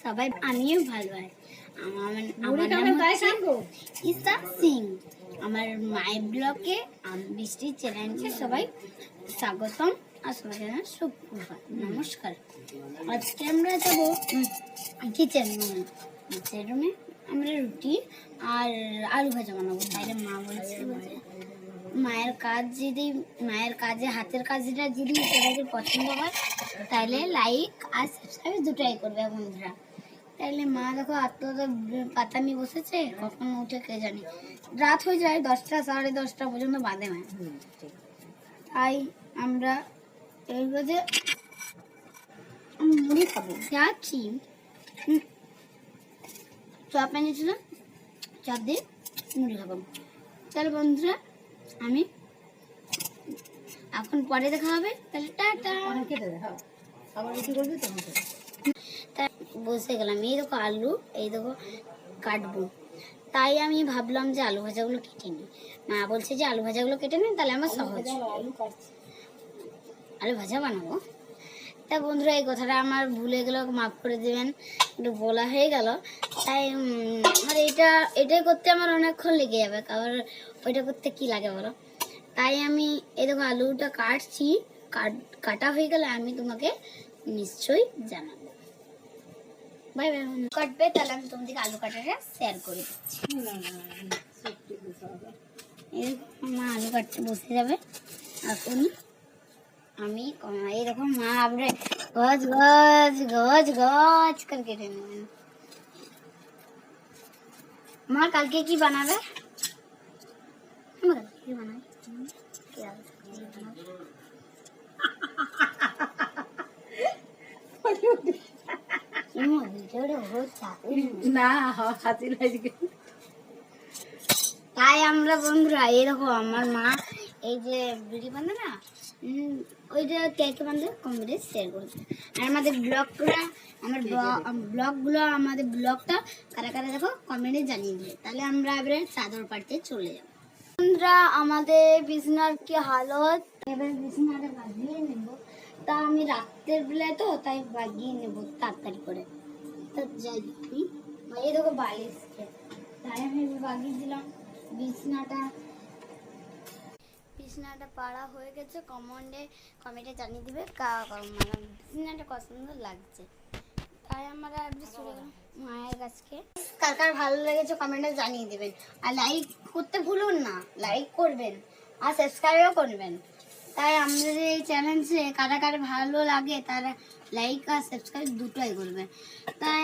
সবাই, আমিও ভালো আছি। আমার নাম হচ্ছে ঈশা সিং। আমার মায়ের ব্লগে বৃষ্টির চ্যানেলকে সবাই স্বাগতম আর সবাই জানাই সুপ্রভাত, নমস্কার। আজকে আমরা যাবো কিচেন রুমে। আমরা রুটি আর আলু ভাজা বানাবো। তাইলে মা বলছে মায়ের কাজে হাতের কাজটা যদি সবাইকে পছন্দ হয় তাহলে লাইক আর সাবস্ক্রাইব দুটাই করবে বন্ধুরা। তাইলে মা দেখো পাতা নিয়ে বসেছে, কখন উঠে কে জানি, রাত হয়ে যায় 10টা 10:30 পর্যন্ত বাঁধে মায়। তাই আমরা এই বাজে মুড়ি খাবো, যাচ্ছি চপ এনেছিল, চপ দিয়ে মুড়ি খাবো। তাহলে বন্ধুরা আমি এখন পরে দেখা হবে, তাহলে টাটা। তাই বসে গেলাম, এই দেখো আলু, এই দেখো কাটবো। তাই আমি ভাবলাম যে আলু ভাজাগুলো কেটে নিই। মা বলছে যে আলু ভাজাগুলো কেটে নিন, তাহলে আমার সহজ, আলু ভাজা বানাবো। তা বন্ধুরা এই কথাটা আমার ভুলে গেল, মাফ করে দেবেন, একটু বলা হয়ে গেল। তাই আর এটাই করতে আমার অনেকক্ষণ লেগে যাবে, কারণ ওইটা করতে কি লাগে বলো। তাই আমি এই দেখো আলুটা কাটছি, কাটা হয়ে গেলে আমি তোমাকে নিশ্চয়ই জানাবো। Bye bye. কাটবে তাহলে আমি তোমাদেরকে আলু কাটাটা শেয়ার করে দিচ্ছি। মা আলু কাটতে বসে যাবে এখন। আমি এরকম মা আপনি গজ গজ গজ গজ করে কেটে নেবেন। মা কালকে কি বানাবে? কি বানাবে? তাই আমরা বন্ধুরা এরকম, আমার মা এই যে বিড়ি বাঁধে না, ওইটা কে বাঁধে কমেন্টে শেয়ার করছে। আর আমাদের আমাদের ব্লগটা কারা কারা দেখো কমেন্টে জানিয়ে দিলে, তাহলে আমরা এবারে চাদর পাড়তে চলে যাবো। বন্ধুরা আমাদের বিছনার কি হালত, এবার বিছনাটা বাগিয়ে নেব। তা আমি রাত্রের বেলায় তো তাই বাগিয়ে নেব তাড়াতাড়ি করে। তা যাই এই দেখো বালিশকে, তাই আমি বাগিয়ে দিলাম। বিছনাটা পাড়া হয়ে গেছে, কমেন্টে জানিয়ে দিবে বিছনাটা কত সুন্দর লাগছে। তাই আমরা চলে গেলাম মায়ের কাছকে। কার কার ভালো লেগেছে কমেন্টে জানিয়ে দিবেন, আর লাইক করতে ভুলুন না, লাইক করবেন আর সাবস্ক্রাইবও করবেন। তাই আমাদের এই চ্যানেলে কারা কার ভালো লাগে তারা লাইক আর সাবস্ক্রাইব দুটোই করবে। তাই